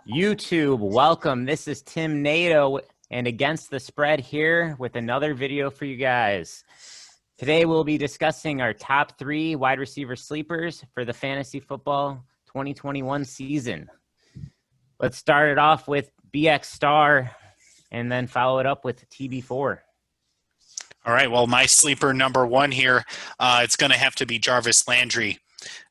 YouTube, welcome. This is Tim Nato and Against the Spread here with another video for you guys. Today we'll be discussing our top 3 wide receiver sleepers for the fantasy football 2021 season. Let's start it off with BX Star and then follow it up with TB4. All right, well, my sleeper number 1 here, it's going to have to be Jarvis Landry.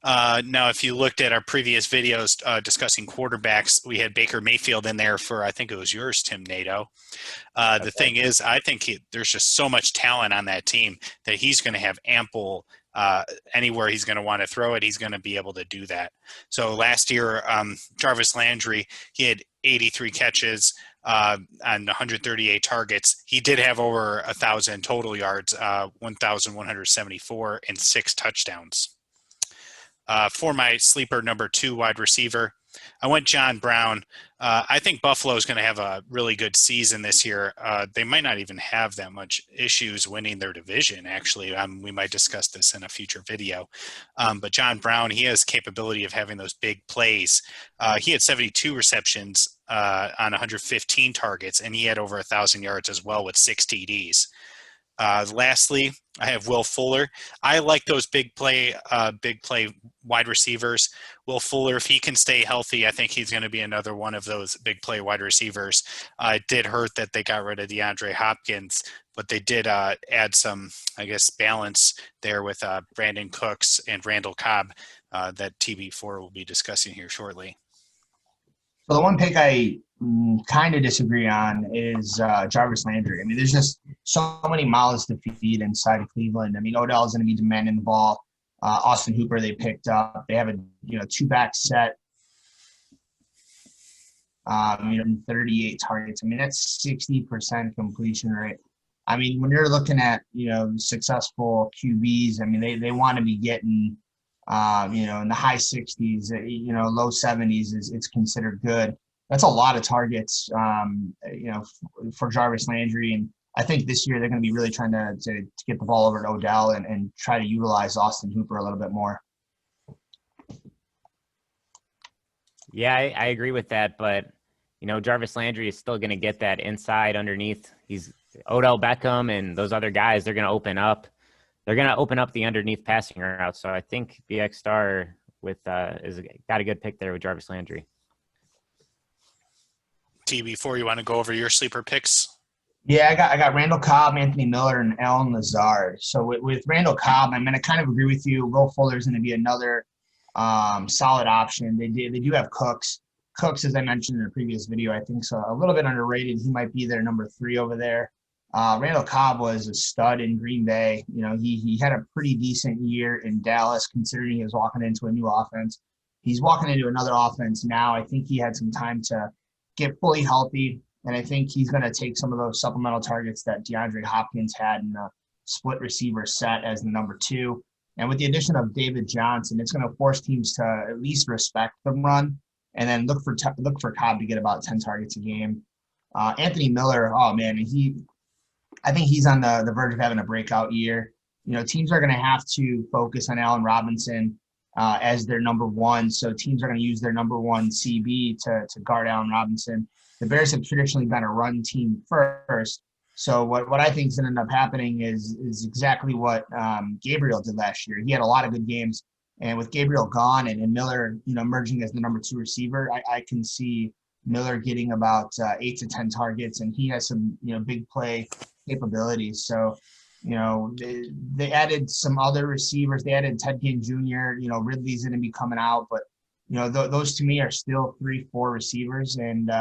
Now, if you looked at our previous videos discussing quarterbacks, we had Baker Mayfield in there for, I think it was yours, Tim Nato. The thing is, I think there's just so much talent on that team that he's going to have ample anywhere he's going to want to throw it, he's going to be able to do that. So last year, Jarvis Landry, he had 83 catches on 138 targets. He did have over 1,000 total yards, 1,174, and 6 touchdowns. For my sleeper number 2 wide receiver, I went John Brown. I think Buffalo is going to have a really good season this year. They might not even have that much issues winning their division, actually. We might discuss this in a future video. But John Brown, he has capability of having those big plays. He had 72 receptions on 115 targets, and he had over 1,000 yards as well with 6 TDs. Lastly, I have Will Fuller. I like those big play wide receivers. Will Fuller, if he can stay healthy, I think he's going to be another one of those big play wide receivers. It did hurt that they got rid of DeAndre Hopkins, but they did add some, I guess, balance there with Brandon Cooks and Randall Cobb that TB4 will be discussing here shortly. So the one pick I kind of disagree on is Jarvis Landry. I mean, there's just so many mouths to feed inside of Cleveland. I mean, Odell is going to be demanding the ball. Austin Hooper they picked up. They have a 2-back set. 38 targets. I mean, that's 60% completion rate. I mean, when you're looking at successful QBs, I mean they want to be getting in the high 60s, low 70s it's considered good. That's a lot of targets, for Jarvis Landry. And I think this year they're going to be really trying to get the ball over to Odell and try to utilize Austin Hooper a little bit more. Yeah, I agree with that, but Jarvis Landry is still going to get that inside underneath. He's Odell Beckham and those other guys, they're going to open up. They're going to open up the underneath passing route. So I think BX Star got a good pick there with Jarvis Landry. TB4, you want to go over your sleeper picks? Yeah, I got Randall Cobb, Anthony Miller, and Allen Lazard. So with Randall Cobb, I'm going to kind of agree with you. Will Fuller is going to be another solid option. They do have Cooks. Cooks, as I mentioned in a previous video, I think so a little bit underrated. He might be their number 3 over there. Randall Cobb was a stud in Green Bay. He had a pretty decent year in Dallas, considering he was walking into a new offense. He's walking into another offense now. I think he had some time to get fully healthy, and I think he's going to take some of those supplemental targets that DeAndre Hopkins had in the split receiver set as the number 2. And with the addition of David Johnson, it's going to force teams to at least respect the run and then look for Cobb to get about 10 targets a game. Anthony Miller, oh man, I think he's on the verge of having a breakout year. Teams are going to have to focus on Allen Robinson as their number 1. So teams are going to use their number 1 CB to guard Allen Robinson. The Bears have traditionally been a run team first. So what I think is going to end up happening is exactly what Gabriel did last year. He had a lot of good games. And with Gabriel gone and Miller, emerging as the number 2 receiver, I can see Miller getting about 8 to 10 targets, and he has some, big play capabilities. So, they added some other receivers. They added Ted Ginn Jr. Ridley's going to be coming out, but those to me are still 3-4 receivers, and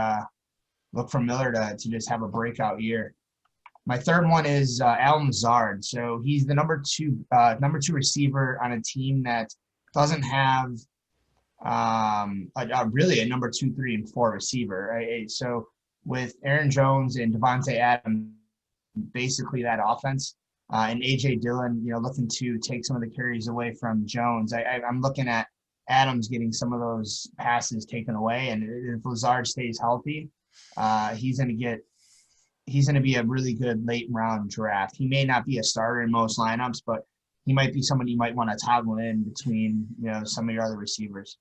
look for Miller to just have a breakout year. My third one is Allen Lazard. So he's the number two receiver on a team that doesn't have really a number 2, 3, and 4 receiver. Right? So with Aaron Jones and Devontae Adams, basically that offense, and A.J. Dillon, looking to take some of the carries away from Jones. I'm looking at Adams getting some of those passes taken away, and if Lazard stays healthy, he's going to be a really good late round draft. He may not be a starter in most lineups, but he might be somebody you might want to toggle in between, some of your other receivers.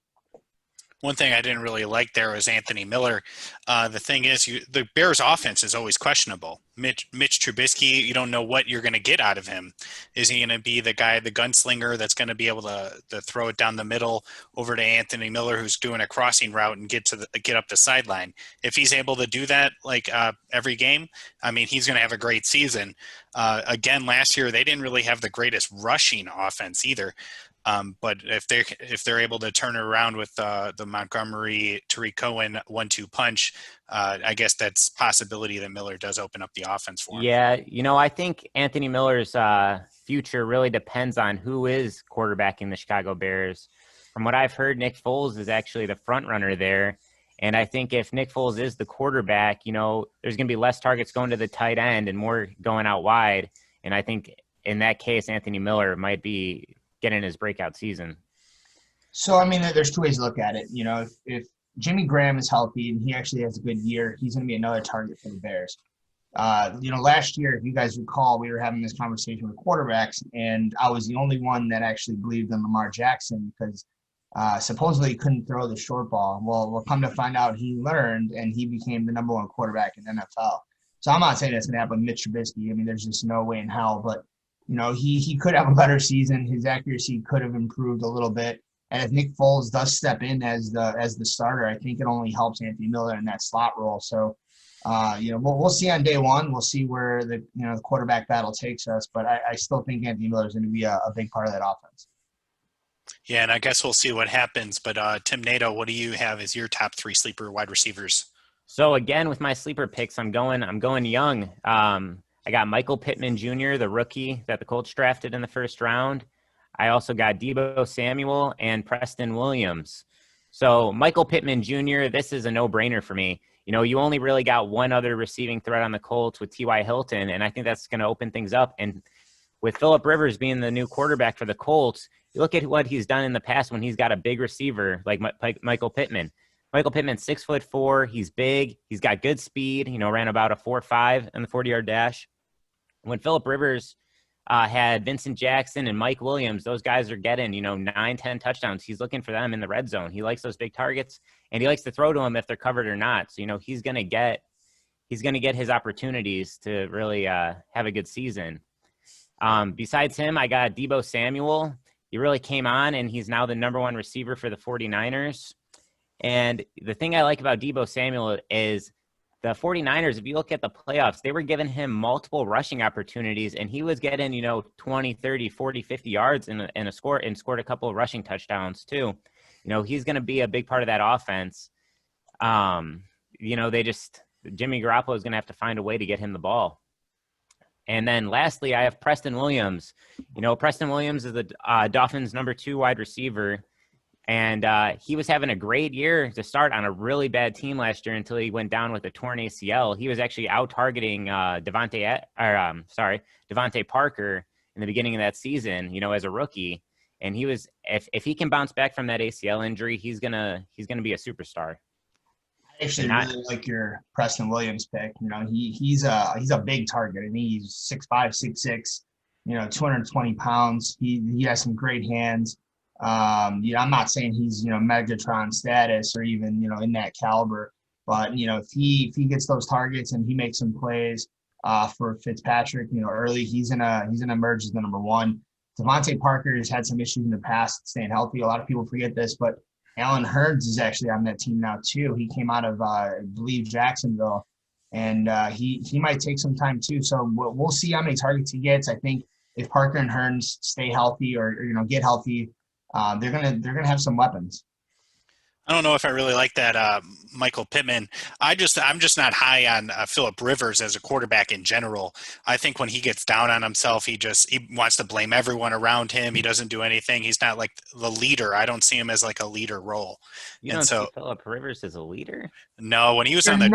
One thing I didn't really like there was Anthony Miller. The thing is, the Bears' offense is always questionable. Mitch Trubisky, you don't know what you're going to get out of him. Is he going to be the guy, the gunslinger, that's going to be able to throw it down the middle over to Anthony Miller, who's doing a crossing route and get up the sideline? If he's able to do that every game, I mean, he's going to have a great season. Again, last year they didn't really have the greatest rushing offense either. But if they're able to turn it around with the Montgomery, Tariq Cohen 1-2 punch, I guess that's possibility that Miller does open up the offense for him. Yeah, I think Anthony Miller's future really depends on who is quarterbacking the Chicago Bears. From what I've heard, Nick Foles is actually the front runner there. And I think if Nick Foles is the quarterback, there's going to be less targets going to the tight end and more going out wide. And I think in that case, Anthony Miller might be getting his breakout season. So, I mean, there's two ways to look at it. If Jimmy Graham is healthy and he actually has a good year, he's going to be another target for the Bears. Last year, if you guys recall, we were having this conversation with quarterbacks, and I was the only one that actually believed in Lamar Jackson because supposedly he couldn't throw the short ball. Well, we'll come to find out he learned, and he became the number one quarterback in NFL. So I'm not saying that's going to happen with Mitch Trubisky. I mean, there's just no way in hell, but he could have a better season. His accuracy could have improved a little bit. And if Nick Foles does step in as the starter, I think it only helps Anthony Miller in that slot role. So, we'll see on day one. We'll see where the quarterback battle takes us. But I still think Anthony Miller is going to be a big part of that offense. Yeah, and I guess we'll see what happens. But Tim Nato, what do you have as your top 3 sleeper wide receivers? So again, with my sleeper picks, I'm going young. I got Michael Pittman Jr., the rookie that the Colts drafted in the first round. I also got Deebo Samuel and Preston Williams. So Michael Pittman Jr., this is a no-brainer for me. You only really got one other receiving threat on the Colts with T.Y. Hilton, and I think that's going to open things up. And with Phillip Rivers being the new quarterback for the Colts, you look at what he's done in the past when he's got a big receiver like Michael Pittman. Michael Pittman's 6'4". He's big. He's got good speed. Ran about a 4.5 in the 40-yard dash. When Phillip Rivers had Vincent Jackson and Mike Williams, those guys are getting, 9, 10 touchdowns. He's looking for them in the red zone. He likes those big targets, and he likes to throw to them if they're covered or not. So, he's going to get his opportunities to really have a good season. Besides him, I got Deebo Samuel. He really came on, and he's now the number 1 receiver for the 49ers. And the thing I like about Deebo Samuel is the 49ers, if you look at the playoffs, they were giving him multiple rushing opportunities, and he was getting, 20, 30, 40, 50 yards in a score and scored a couple of rushing touchdowns too. He's going to be a big part of that offense. Jimmy Garoppolo is going to have to find a way to get him the ball. And then lastly, I have Preston Williams. Preston Williams is the Dolphins' number 2 wide receiver. And he was having a great year to start on a really bad team last year until he went down with a torn ACL. He was actually out targeting Devontae Parker in the beginning of that season, as a rookie. And he was, if he can bounce back from that ACL injury, he's gonna be a superstar. I actually really like your Preston Williams pick. He's a big target. I mean, he's 6'5", 6'6", 220 pounds. He has some great hands. I'm not saying he's, Megatron status or even, in that caliber, but, if he gets those targets and he makes some plays, for Fitzpatrick, early, he's gonna emerge as the number 1. Devontae Parker has had some issues in the past staying healthy. A lot of people forget this, but Allen Hurns is actually on that team now too. He came out of, I believe, Jacksonville, and he might take some time too. So we'll see how many targets he gets. I think if Parker and Hurns stay healthy or get healthy, they're gonna have some weapons. I don't know if I really like that Michael Pittman. I'm just not high on Phillip Rivers as a quarterback in general. I think when he gets down on himself, he wants to blame everyone around him. He doesn't do anything. He's not like the leader. I don't see him as like a leader role. You don't see Phillip Rivers as a leader? No, when he was on the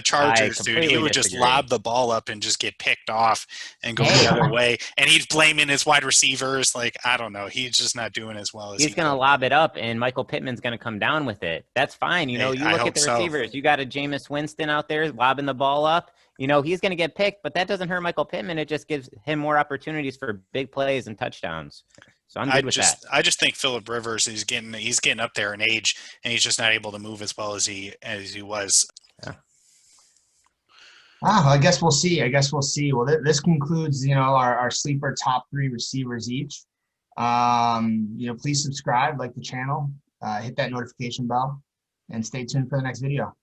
Chargers, dude, he would just lob the ball up and just get picked off and go the other way. And he's blaming his wide receivers. Like, I don't know. He's just not doing as well as he's going to lob it up, and Michael Pittman's going to come down with it. That's fine. You look at the receivers. You got a Jameis Winston out there lobbing the ball up. He's going to get picked, but that doesn't hurt Michael Pittman. It just gives him more opportunities for big plays and touchdowns. So I'm good with that. I just think Phillip Rivers is he's getting up there in age, and he's just not able to move as well as he was. I guess we'll see. Well, this concludes, our sleeper top 3 receivers each. Please subscribe, like the channel, hit that notification bell, and stay tuned for the next video.